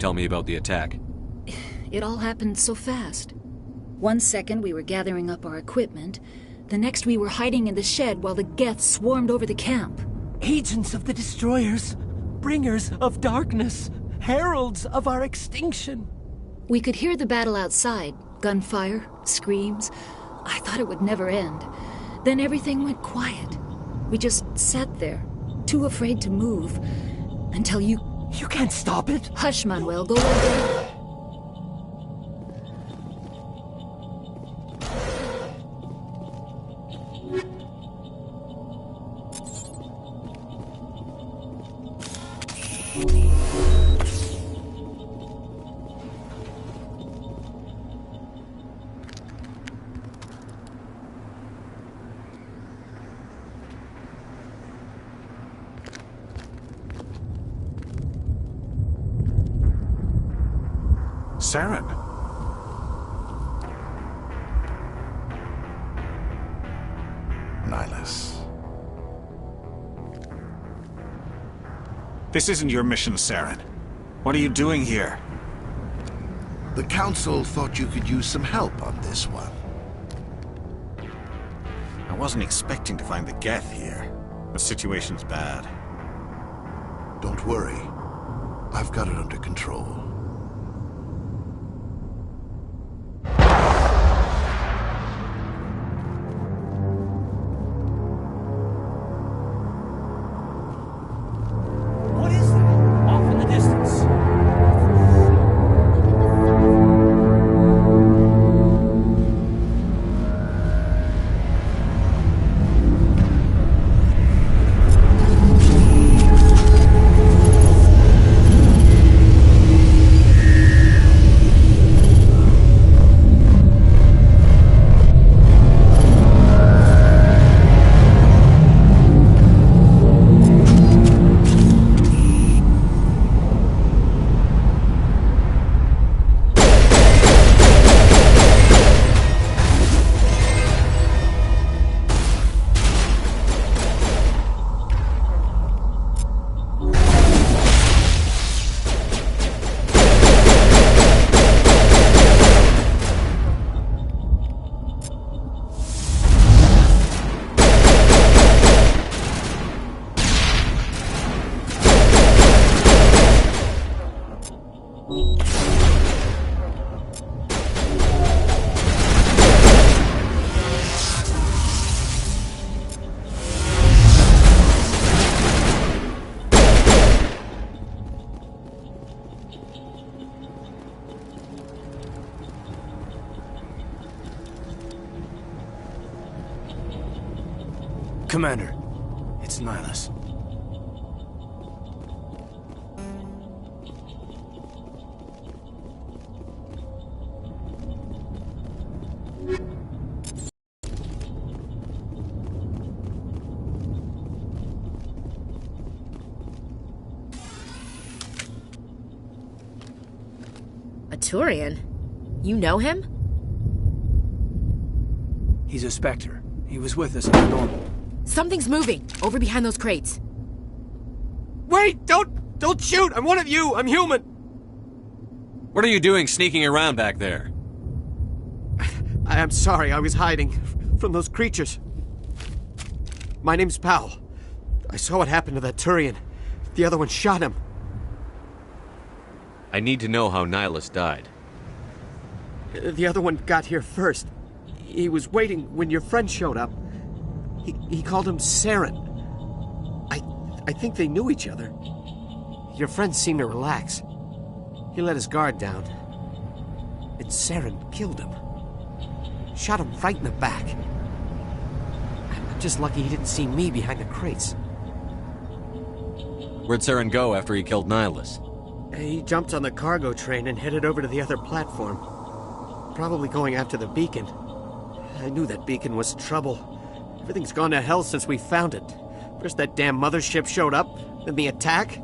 Tell me about the attack. It all happened so fast. One second we were gathering up our equipment, the next we were hiding in the shed while the Geth swarmed over the camp. Agents of the Destroyers, bringers of darkness, heralds of our extinction. We could hear the battle outside, gunfire, screams. I thought it would never end. Then everything went quiet. We just sat there, too afraid to move, until you... You can't stop it! Hush, Manuel, go away. Saren. Nihilus. This isn't your mission, Saren. What are you doing here? The Council thought you could use some help on this one. I wasn't expecting to find the Geth here. The situation's bad. Don't worry. I've got it under control. Commander, it's Nihilus. A Turian? You know him? He's a Spectre. He was with us in the normal. Something's moving, over behind those crates. Wait! Don't shoot! I'm one of you! I'm human! What are you doing sneaking around back there? I'm sorry, I was hiding from those creatures. My name's Powell. I saw what happened to that Turian. The other one shot him. I need to know how Nihilus died. The other one got here first. He was waiting when your friend showed up. He called him Saren. I think they knew each other. Your friend seemed to relax. He let his guard down. And Saren killed him. Shot him right in the back. I'm just lucky he didn't see me behind the crates. Where'd Saren go after he killed Nihilus? He jumped on the cargo train and headed over to the other platform. Probably going after the beacon. I knew that beacon was trouble. Everything's gone to hell since we found it. First that damn mothership showed up, then the attack.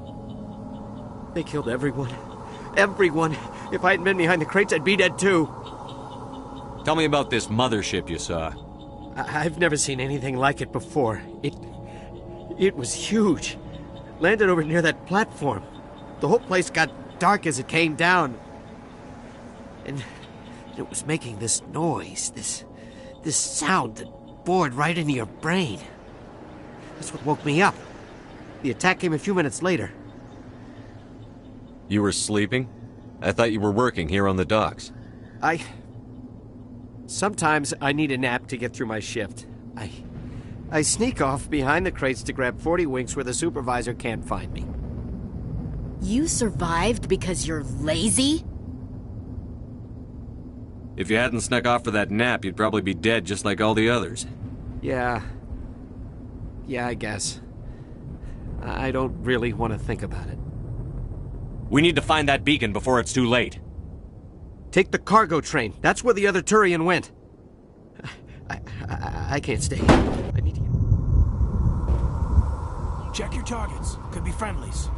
They killed everyone. Everyone. If I hadn't been behind the crates, I'd be dead too. Tell me about this mothership you saw. I've never seen anything like it before. It was huge. Landed over near that platform. The whole place got dark as it came down. And it was making this noise, this sound that bored right into your brain. That's what woke me up. The attack came a few minutes later. You were sleeping? I thought you were working here on the docks. Sometimes I need a nap to get through my shift. I sneak off behind the crates to grab 40 winks where the supervisor can't find me. You survived because you're lazy? If you hadn't snuck off for that nap, you'd probably be dead just like all the others. Yeah, I guess. I don't really want to think about it. We need to find that beacon before it's too late. Take the cargo train. That's where the other Turian went. I can't stay. I need to get... Check your targets. Could be friendlies.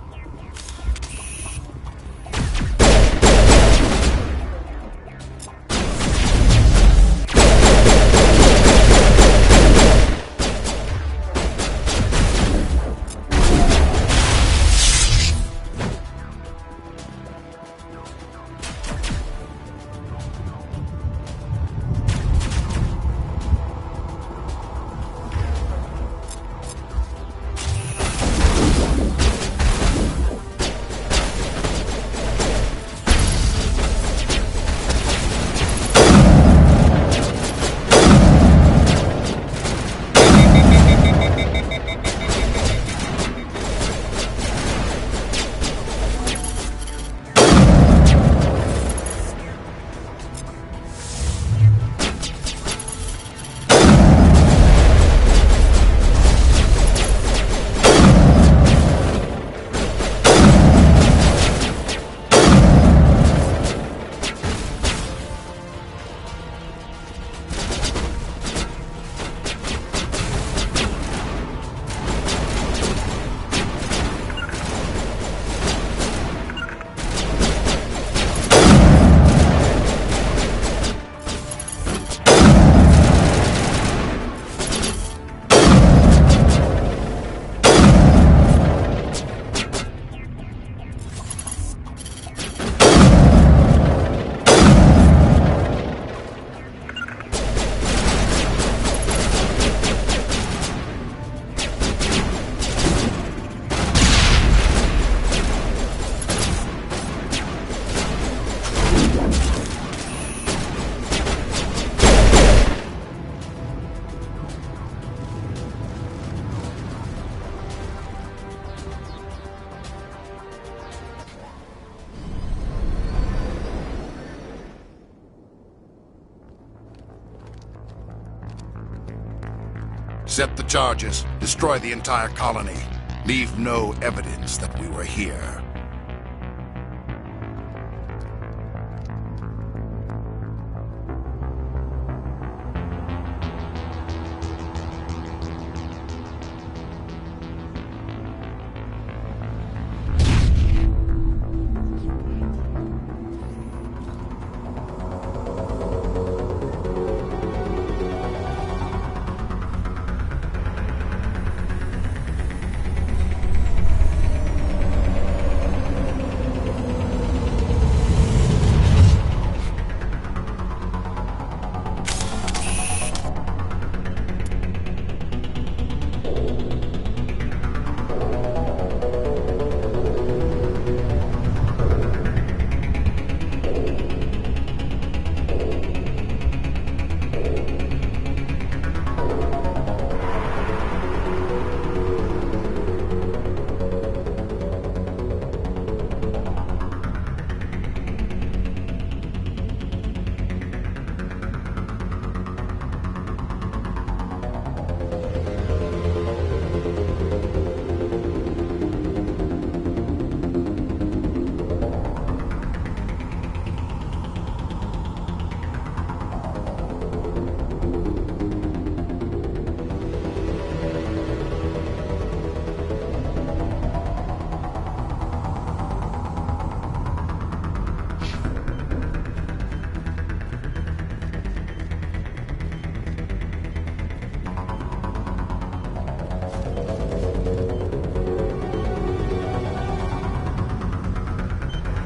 Set the charges. Destroy the entire colony. Leave no evidence that we were here.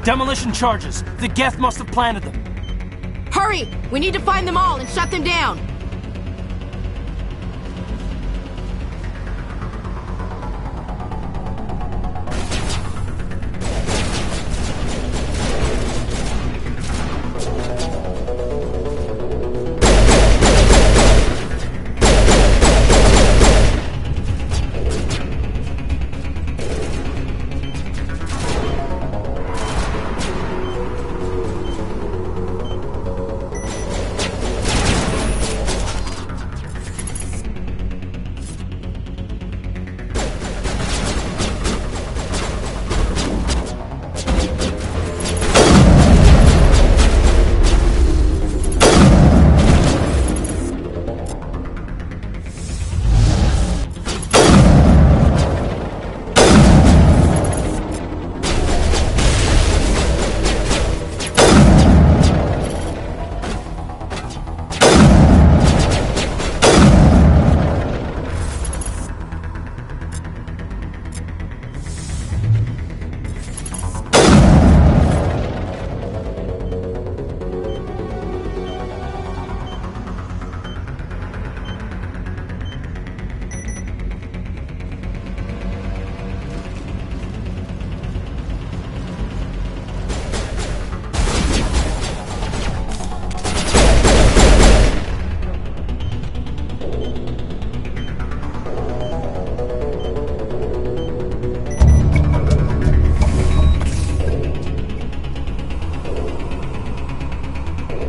Demolition charges. The Geth must have planted them. Hurry! We need to find them all and shut them down!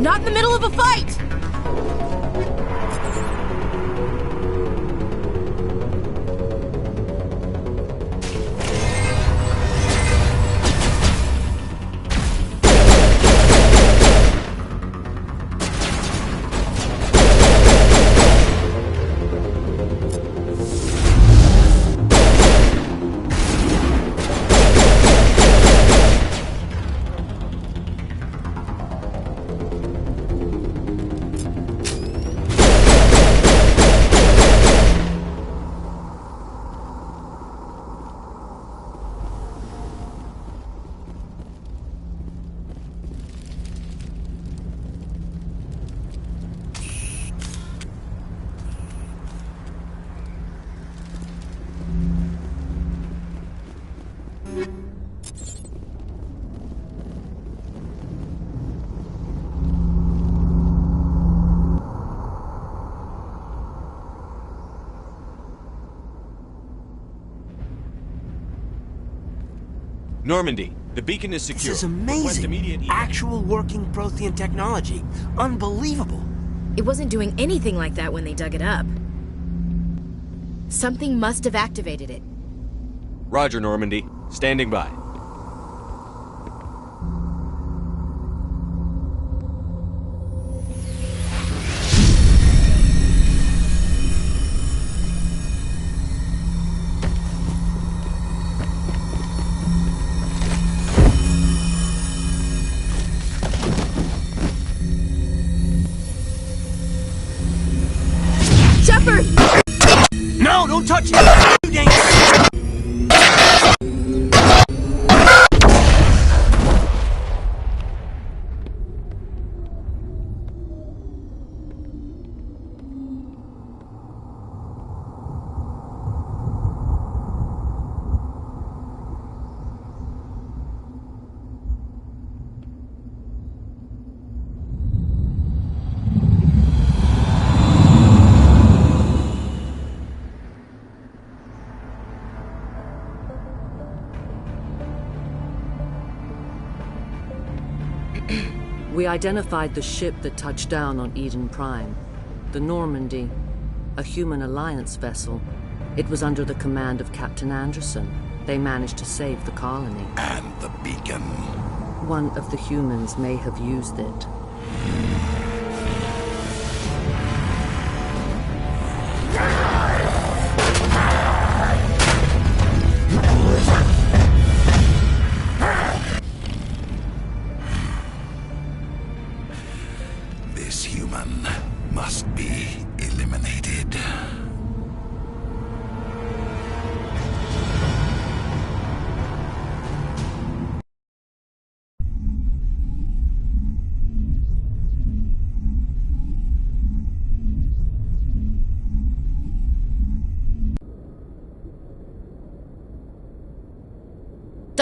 Not in the middle of a fight! Normandy, the beacon is secure. This is Request immediate amazing. Actual working Prothean technology. Unbelievable. It wasn't doing anything like that when they dug it up. Something must have activated it. Roger, Normandy. Standing by. Shepard! No, don't touch it! You dangerous! We identified the ship that touched down on Eden Prime. The Normandy, a human alliance vessel. It was under the command of Captain Anderson. They managed to save the colony. And the beacon. One of the humans may have used it.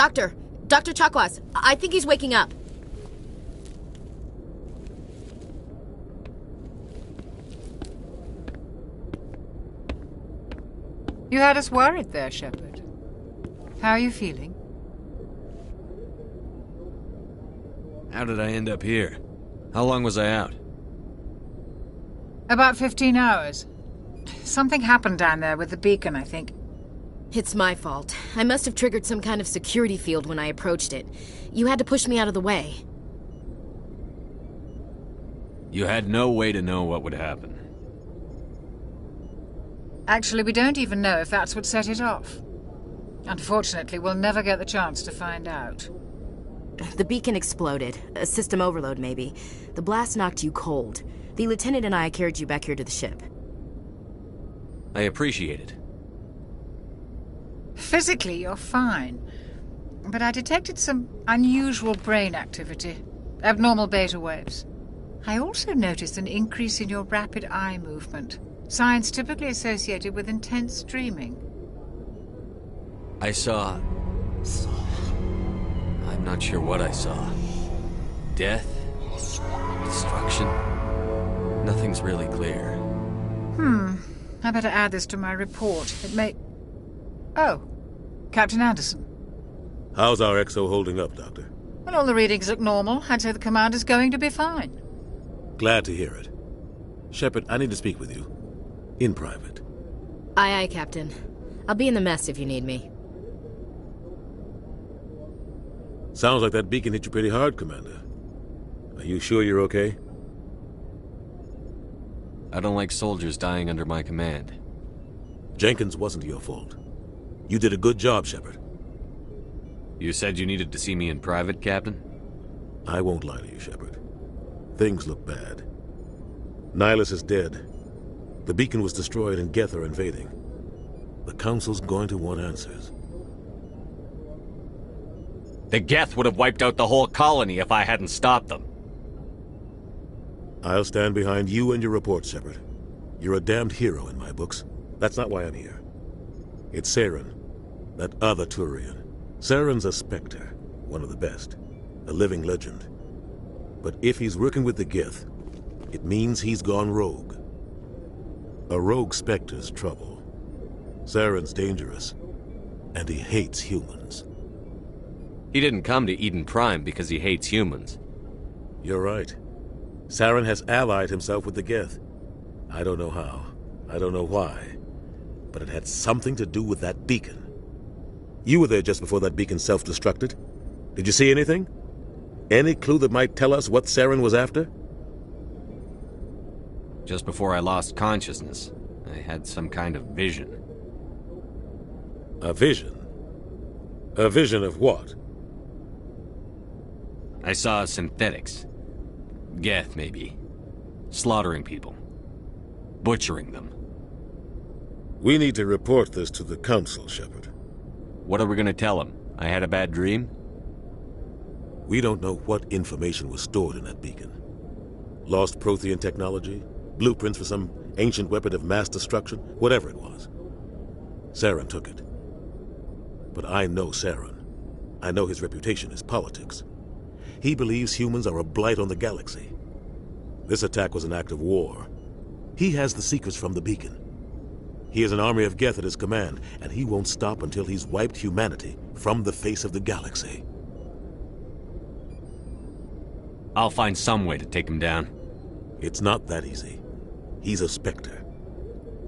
Doctor! Dr. Chakwas, I think he's waking up. You had us worried there, Shepard. How are you feeling? How did I end up here? How long was I out? About 15 hours. Something happened down there with the beacon, I think. It's my fault. I must have triggered some kind of security field when I approached it. You had to push me out of the way. You had no way to know what would happen. Actually, we don't even know if that's what set it off. Unfortunately, we'll never get the chance to find out. The beacon exploded. A system overload, maybe. The blast knocked you cold. The lieutenant and I carried you back here to the ship. I appreciate it. Physically, you're fine. But I detected some unusual brain activity. Abnormal beta waves. I also noticed an increase in your rapid eye movement. Signs typically associated with intense dreaming. I saw... I'm not sure what I saw. Death? Destruction? Nothing's really clear. I better add this to my report. It may... Oh, Captain Anderson. How's our XO holding up, Doctor? Well, all the readings look normal. I'd say the commander's going to be fine. Glad to hear it. Shepard, I need to speak with you. In private. Aye, Captain. I'll be in the mess if you need me. Sounds like that beacon hit you pretty hard, Commander. Are you sure you're okay? I don't like soldiers dying under my command. Jenkins wasn't your fault. You did a good job, Shepard. You said you needed to see me in private, Captain? I won't lie to you, Shepard. Things look bad. Nihilus is dead. The beacon was destroyed and Geth are invading. The Council's going to want answers. The Geth would have wiped out the whole colony if I hadn't stopped them. I'll stand behind you and your report, Shepard. You're a damned hero in my books. That's not why I'm here. It's Saren, that other Turian. Saren's a Spectre, one of the best. A living legend. But if he's working with the Geth, it means he's gone rogue. A rogue Spectre's trouble. Saren's dangerous, and he hates humans. He didn't come to Eden Prime because he hates humans. You're right. Saren has allied himself with the Geth. I don't know how. I don't know why. But it had something to do with that beacon. You were there just before that beacon self-destructed. Did you see anything? Any clue that might tell us what Saren was after? Just before I lost consciousness, I had some kind of vision. A vision? A vision of what? I saw synthetics. Geth, maybe. Slaughtering people. Butchering them. We need to report this to the Council, Shepard. What are we gonna tell them? I had a bad dream? We don't know what information was stored in that beacon. Lost Prothean technology? Blueprints for some ancient weapon of mass destruction? Whatever it was. Saren took it. But I know Saren. I know his reputation is politics. He believes humans are a blight on the galaxy. This attack was an act of war. He has the secrets from the beacon. He has an army of Geth at his command, and he won't stop until he's wiped humanity from the face of the galaxy. I'll find some way to take him down. It's not that easy. He's a Spectre.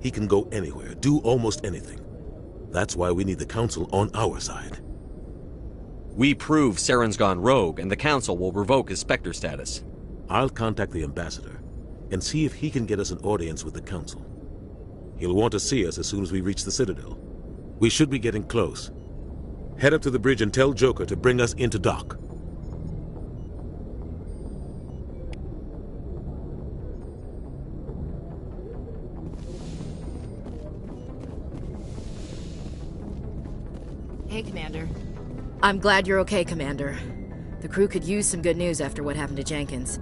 He can go anywhere, do almost anything. That's why we need the Council on our side. We prove Saren's gone rogue, and the Council will revoke his Spectre status. I'll contact the Ambassador and see if he can get us an audience with the Council. He'll want to see us as soon as we reach the Citadel. We should be getting close. Head up to the bridge and tell Joker to bring us into dock. Hey, Commander. I'm glad you're okay, Commander. The crew could use some good news after what happened to Jenkins.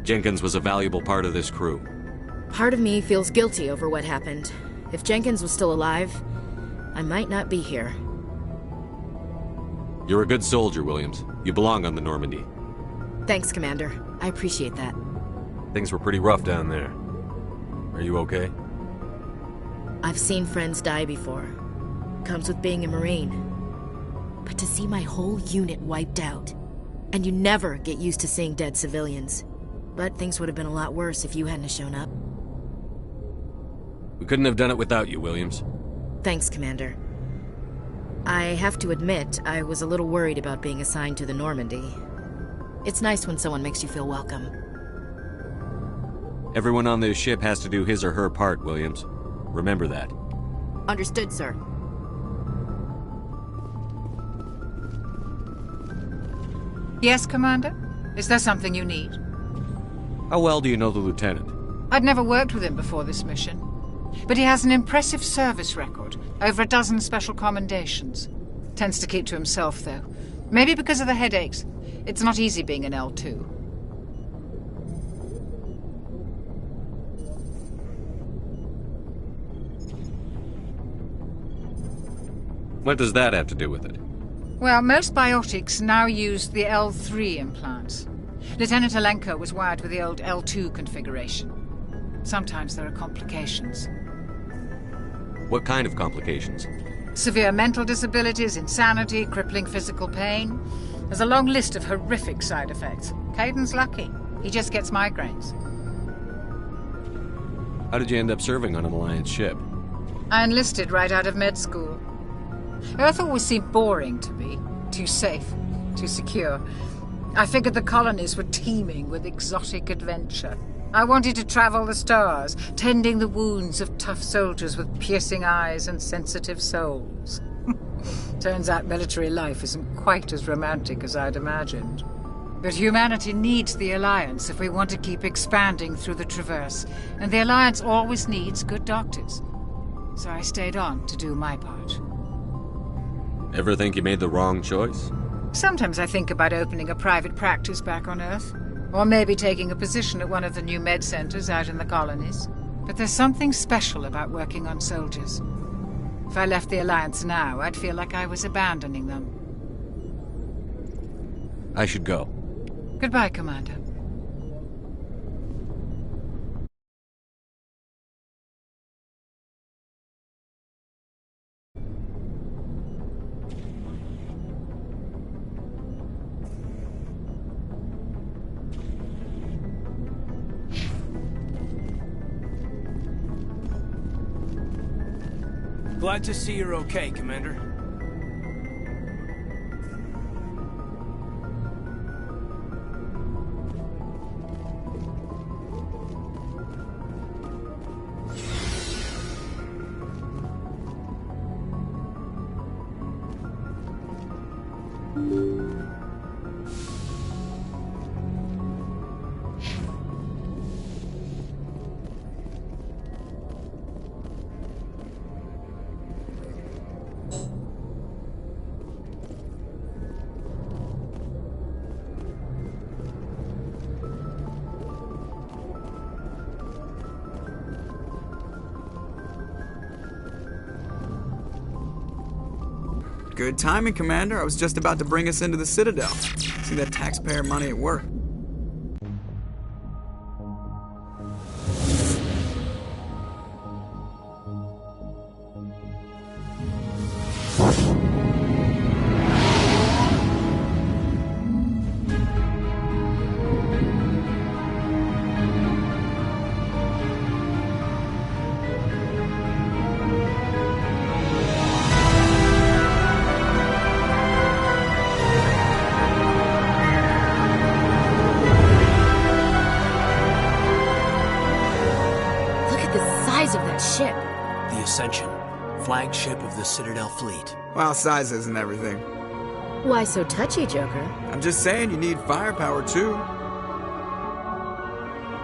Jenkins was a valuable part of this crew. Part of me feels guilty over what happened. If Jenkins was still alive, I might not be here. You're a good soldier, Williams. You belong on the Normandy. Thanks, Commander. I appreciate that. Things were pretty rough down there. Are you okay? I've seen friends die before. Comes with being a Marine. But to see my whole unit wiped out, and you never get used to seeing dead civilians. But things would have been a lot worse if you hadn't shown up. We couldn't have done it without you, Williams. Thanks, Commander. I have to admit, I was a little worried about being assigned to the Normandy. It's nice when someone makes you feel welcome. Everyone on this ship has to do his or her part, Williams. Remember that. Understood, sir. Yes, Commander? Is there something you need? How well do you know the lieutenant? I'd never worked with him before this mission. But he has an impressive service record. Over a dozen special commendations. Tends to keep to himself, though. Maybe because of the headaches. It's not easy being an L2. What does that have to do with it? Well, most biotics now use the L3 implants. Lieutenant Alenko was wired with the old L2 configuration. Sometimes there are complications. What kind of complications? Severe mental disabilities, insanity, crippling physical pain. There's a long list of horrific side effects. Caden's lucky. He just gets migraines. How did you end up serving on an Alliance ship? I enlisted right out of med school. Earth always seemed boring to me. Too safe, too secure. I figured the colonies were teeming with exotic adventure. I wanted to travel the stars, tending the wounds of tough soldiers with piercing eyes and sensitive souls. Turns out military life isn't quite as romantic as I'd imagined. But humanity needs the Alliance if we want to keep expanding through the Traverse, and the Alliance always needs good doctors. So I stayed on to do my part. Ever think you made the wrong choice? Sometimes I think about opening a private practice back on Earth. Or maybe taking a position at one of the new med centers out in the colonies. But there's something special about working on soldiers. If I left the Alliance now, I'd feel like I was abandoning them. I should go. Goodbye, Commander. Glad to see you're okay, Commander. Good timing, Commander. I was just about to bring us into the Citadel. See that taxpayer money at work. Ship. The Ascension, flagship of the Citadel fleet. Well, size isn't everything. Why so touchy, Joker? I'm just saying you need firepower, too.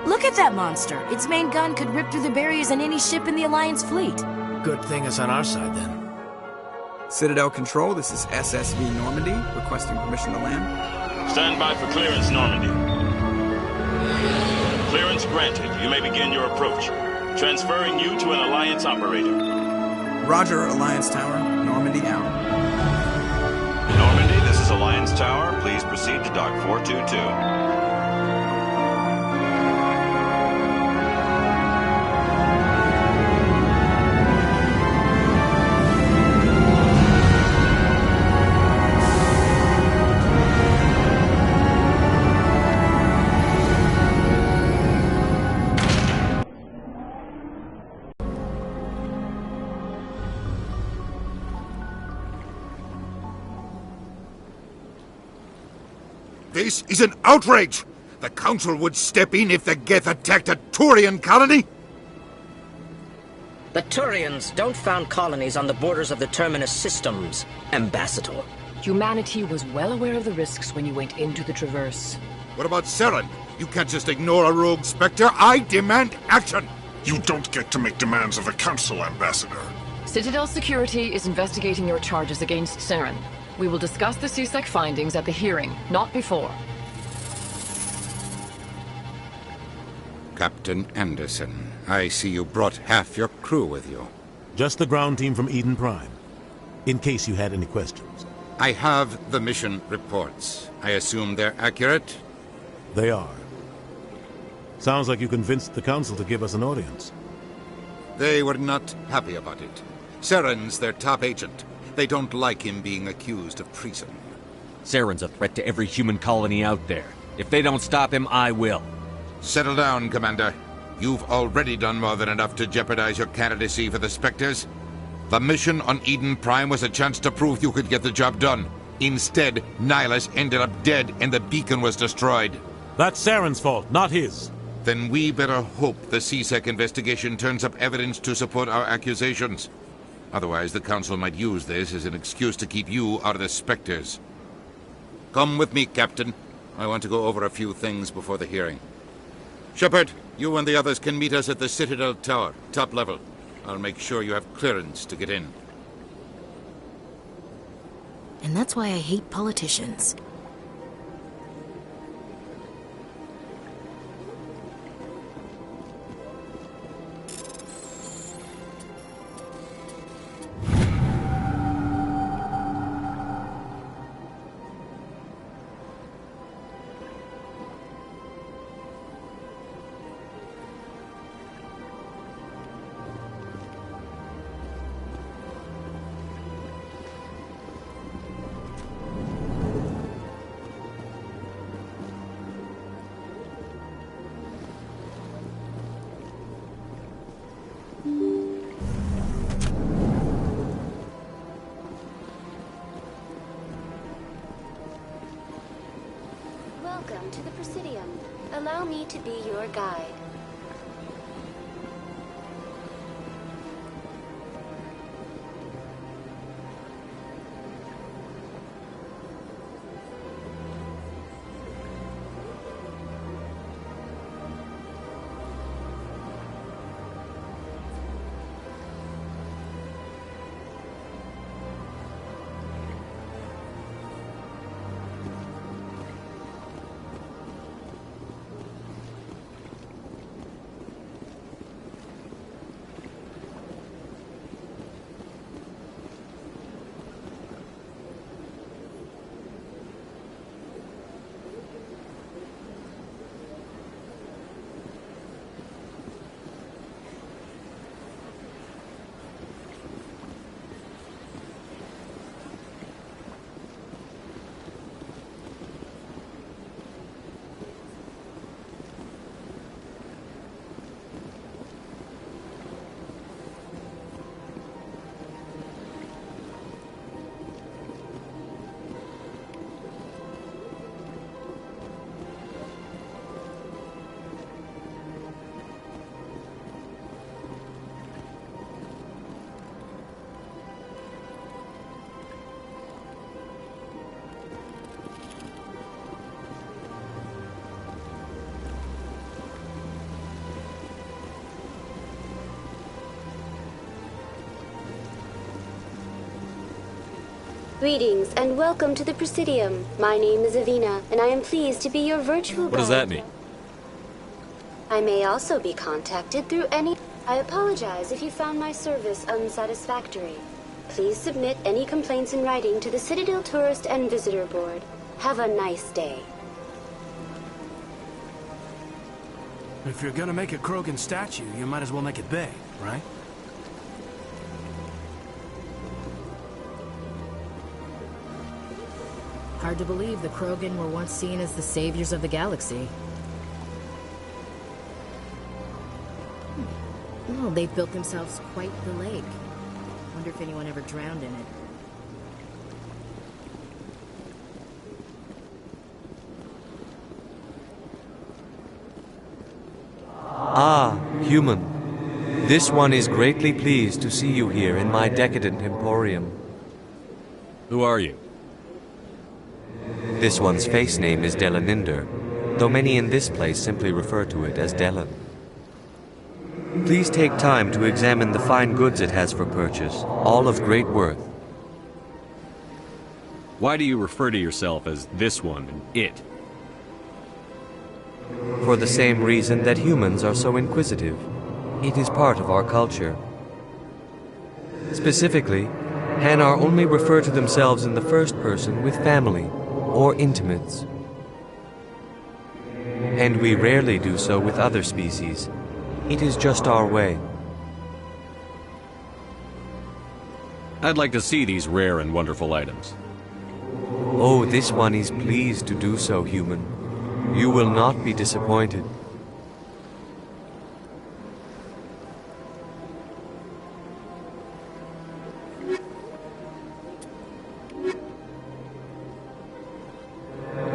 Look at that monster. Its main gun could rip through the barriers in any ship in the Alliance fleet. Good thing it's on our side, then. Citadel Control, this is SSV Normandy, requesting permission to land. Stand by for clearance, Normandy. Clearance granted. You may begin your approach. Transferring you to an Alliance operator. Roger, Alliance Tower. Normandy out. Normandy, this Alliance Tower, please proceed to Dock 422. This is an outrage! The Council would step in if the Geth attacked a Turian colony? The Turians don't found colonies on the borders of the Terminus systems, Ambassador. Humanity was well aware of the risks when you went into the Traverse. What about Saren? You can't just ignore a rogue Spectre. I demand action! You don't get to make demands of the Council, Ambassador. Citadel Security is investigating your charges against Saren. We will discuss the CSEC findings at the hearing, not before. Captain Anderson, I see you brought half your crew with you. Just the ground team from Eden Prime, in case you had any questions. I have the mission reports. I assume they're accurate? They are. Sounds like you convinced the Council to give us an audience. They were not happy about it. Saren's their top agent. They don't like him being accused of treason. Saren's a threat to every human colony out there. If they don't stop him, I will. Settle down, Commander. You've already done more than enough to jeopardize your candidacy for the Spectres. The mission on Eden Prime was a chance to prove you could get the job done. Instead, Nihilus ended up dead and the beacon was destroyed. That's Saren's fault, not his. Then we better hope the CSEC investigation turns up evidence to support our accusations. Otherwise, the Council might use this as an excuse to keep you out of the Spectres. Come with me, Captain. I want to go over a few things before the hearing. Shepard, you and the others can meet us at the Citadel Tower, top level. I'll make sure you have clearance to get in. And that's why I hate politicians. Welcome to the Presidium. Allow me to be your guide. Greetings and welcome to the Presidium. My name is Avina, and I am pleased to be your virtual guide. What does that mean? I may also be contacted through any... I apologize if you found my service unsatisfactory. Please submit any complaints in writing to the Citadel Tourist and Visitor Board. Have a nice day. If you're gonna make a Krogan statue, you might as well make it big, right? Hard to believe the Krogan were once seen as the saviors of the galaxy. Well, they've built themselves quite the lake. Wonder if anyone ever drowned in it. Ah, human. This one is greatly pleased to see you here in my decadent emporium. Who are you? This one's face name is Delaninder, though many in this place simply refer to it as Delan. Please take time to examine the fine goods it has for purchase, all of great worth. Why do you refer to yourself as this one and it? For the same reason that humans are so inquisitive. It is part of our culture. Specifically, Hanar only refer to themselves in the first person with family or intimates. And we rarely do so with other species. It is just our way. I'd like to see these rare and wonderful items. Oh, this one is pleased to do so, human. You will not be disappointed.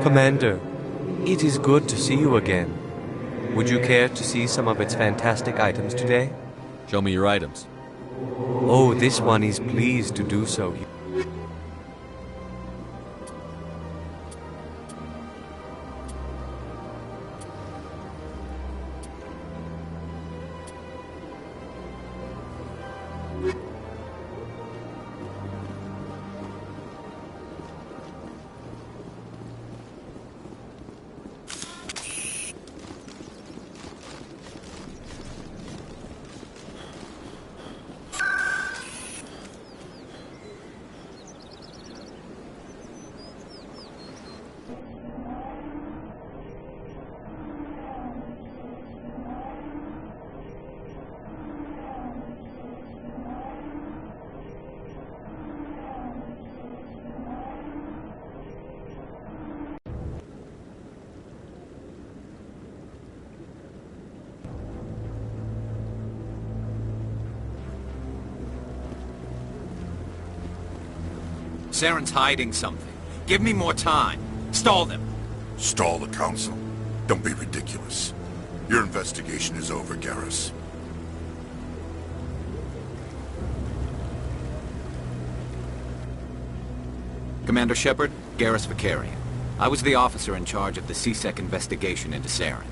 Commander, it is good to see you again. Would you care to see some of its fantastic items today? Show me your items. Oh, this one is pleased to do so. Saren's hiding something. Give me more time. Stall them. Stall the Council? Don't be ridiculous. Your investigation is over, Garrus. Commander Shepard, Garrus Vicarian. I was the officer in charge of the CSEC investigation into Saren.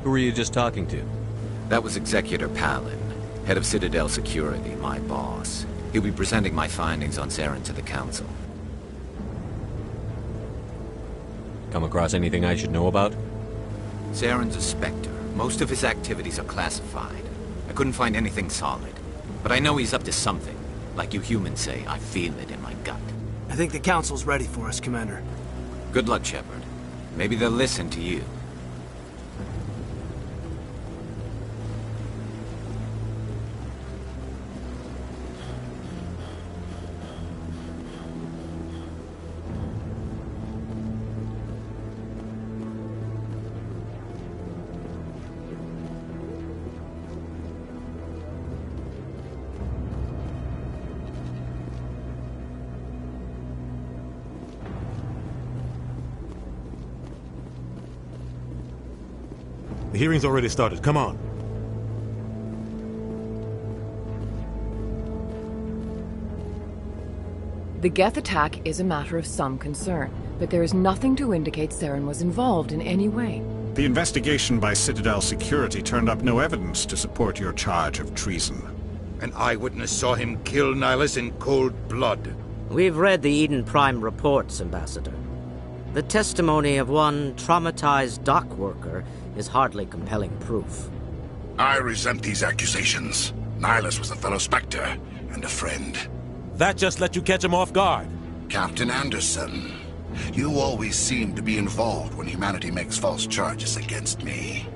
Who were you just talking to? That was Executor Palin, head of Citadel Security, my boss. He'll be presenting my findings on Saren to the Council. Come across anything I should know about? Saren's a Spectre. Most of his activities are classified. I couldn't find anything solid. But I know he's up to something. Like you humans say, I feel it in my gut. I think the Council's ready for us, Commander. Good luck, Shepard. Maybe they'll listen to you. The hearing's already started. Come on. The Geth attack is a matter of some concern, but there is nothing to indicate Saren was involved in any way. The investigation by Citadel Security turned up no evidence to support your charge of treason. An eyewitness saw him kill Nihilus in cold blood. We've read the Eden Prime reports, Ambassador. The testimony of one traumatized dock worker is hardly compelling proof. I resent these accusations. Nihilus was a fellow Spectre, and a friend. That just let you catch him off guard. Captain Anderson, you always seem to be involved when humanity makes false charges against me.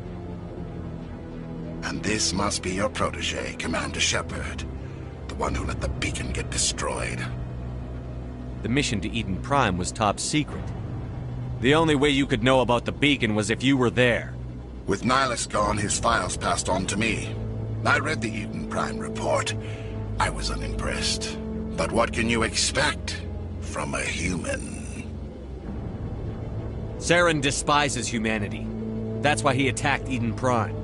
And this must be your protege, Commander Shepard, the one who let the beacon get destroyed. The mission to Eden Prime was top secret. The only way you could know about the beacon was if you were there. With Nihilus gone, his files passed on to me. I read the Eden Prime report. I was unimpressed. But what can you expect from a human? Saren despises humanity. That's why he attacked Eden Prime.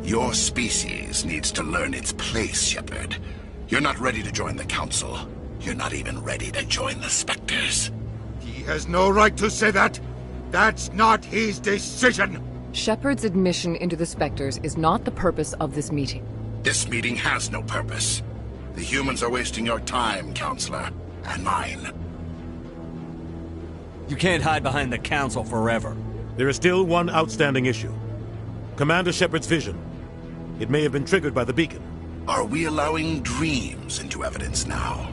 Your species needs to learn its place, Shepard. You're not ready to join the Council. You're not even ready to join the Spectres. He has no right to say that. That's not his decision. Shepard's admission into the Spectres is not the purpose of this meeting. This meeting has no purpose. The humans are wasting your time, Counselor, and mine. You can't hide behind the Council forever. There is still one outstanding issue. Commander Shepard's vision. It may have been triggered by the beacon. Are we allowing dreams into evidence now?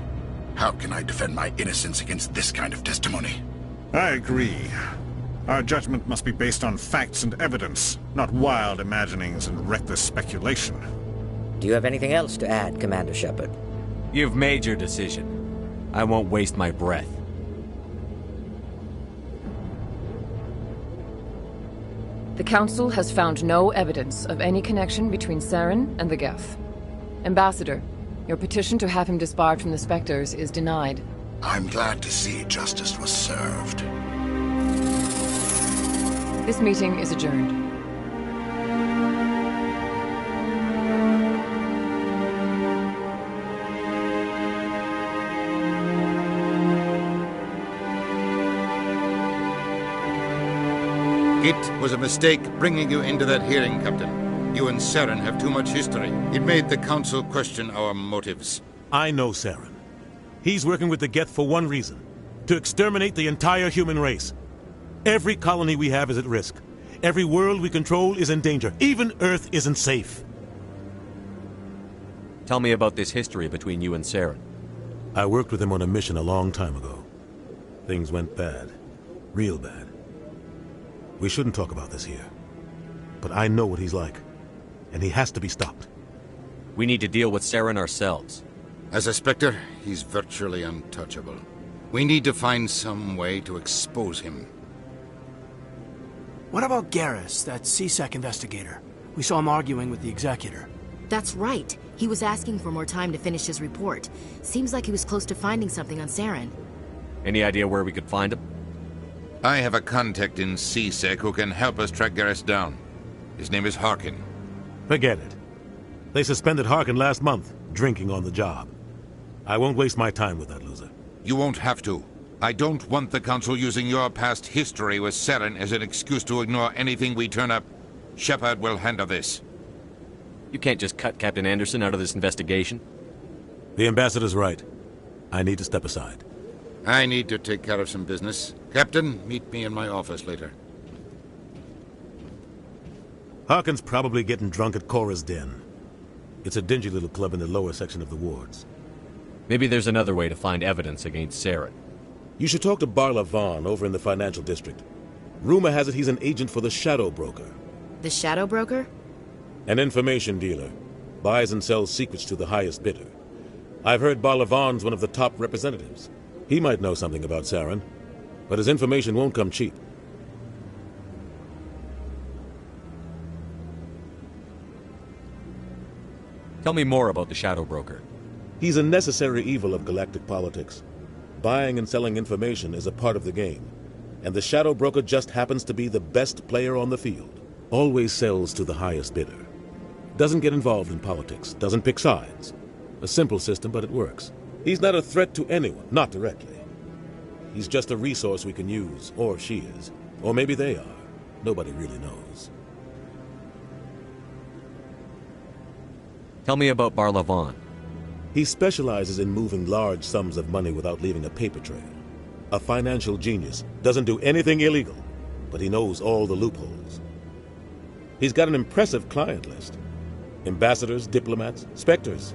How can I defend my innocence against this kind of testimony? I agree. Our judgment must be based on facts and evidence, not wild imaginings and reckless speculation. Do you have anything else to add, Commander Shepard? You've made your decision. I won't waste my breath. The Council has found no evidence of any connection between Saren and the Geth. Ambassador, your petition to have him disbarred from the Spectres is denied. I'm glad to see justice was served. This meeting is adjourned. It was a mistake bringing you into that hearing, Captain. You and Saren have too much history. It made the Council question our motives. I know Saren. He's working with the Geth for one reason. To exterminate the entire human race. Every colony we have is at risk. Every world we control is in danger. Even Earth isn't safe. Tell me about this history between you and Saren. I worked with him on a mission a long time ago. Things went bad. Real bad. We shouldn't talk about this here. But I know what he's like. And he has to be stopped. We need to deal with Saren ourselves. As a Spectre, he's virtually untouchable. We need to find some way to expose him. What about Garrus, that CSEC investigator? We saw him arguing with the Executor. That's right. He was asking for more time to finish his report. Seems like he was close to finding something on Saren. Any idea where we could find him? I have a contact in CSEC who can help us track Garrus down. His name is Harkin. Forget it. They suspended Harkin last month, drinking on the job. I won't waste my time with that loser. You won't have to. I don't want the Council using your past history with Saren as an excuse to ignore anything we turn up. Shepard will handle this. You can't just cut Captain Anderson out of this investigation. The Ambassador's right. I need to step aside. I need to take care of some business. Captain, meet me in my office later. Harkin's probably getting drunk at Cora's Den. It's a dingy little club in the lower section of the wards. Maybe there's another way to find evidence against Saren. You should talk to Barla Vaughn over in the financial district. Rumor has it he's an agent for the Shadow Broker. The Shadow Broker? An information dealer. Buys and sells secrets to the highest bidder. I've heard Barla Vaughn's one of the top representatives. He might know something about Saren, but his information won't come cheap. Tell me more about the Shadow Broker. He's a necessary evil of galactic politics. Buying and selling information is a part of the game, and the Shadow Broker just happens to be the best player on the field. Always sells to the highest bidder. Doesn't get involved in politics, doesn't pick sides. A simple system, but it works. He's not a threat to anyone, not directly. He's just a resource we can use, or she is. Or maybe they are. Nobody really knows. Tell me about Barla Vaughn. He specializes in moving large sums of money without leaving a paper trail. A financial genius, doesn't do anything illegal, but he knows all the loopholes. He's got an impressive client list. Ambassadors, diplomats, specters.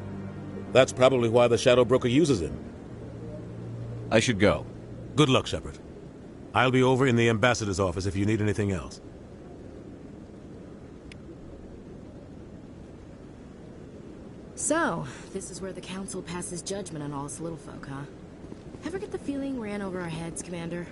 That's probably why the Shadow Broker uses him. I should go. Good luck, Shepard. I'll be over in the ambassador's office if you need anything else. So, this is where the Council passes judgment on all us little folk, huh? Ever get the feeling we're in over our heads, Commander?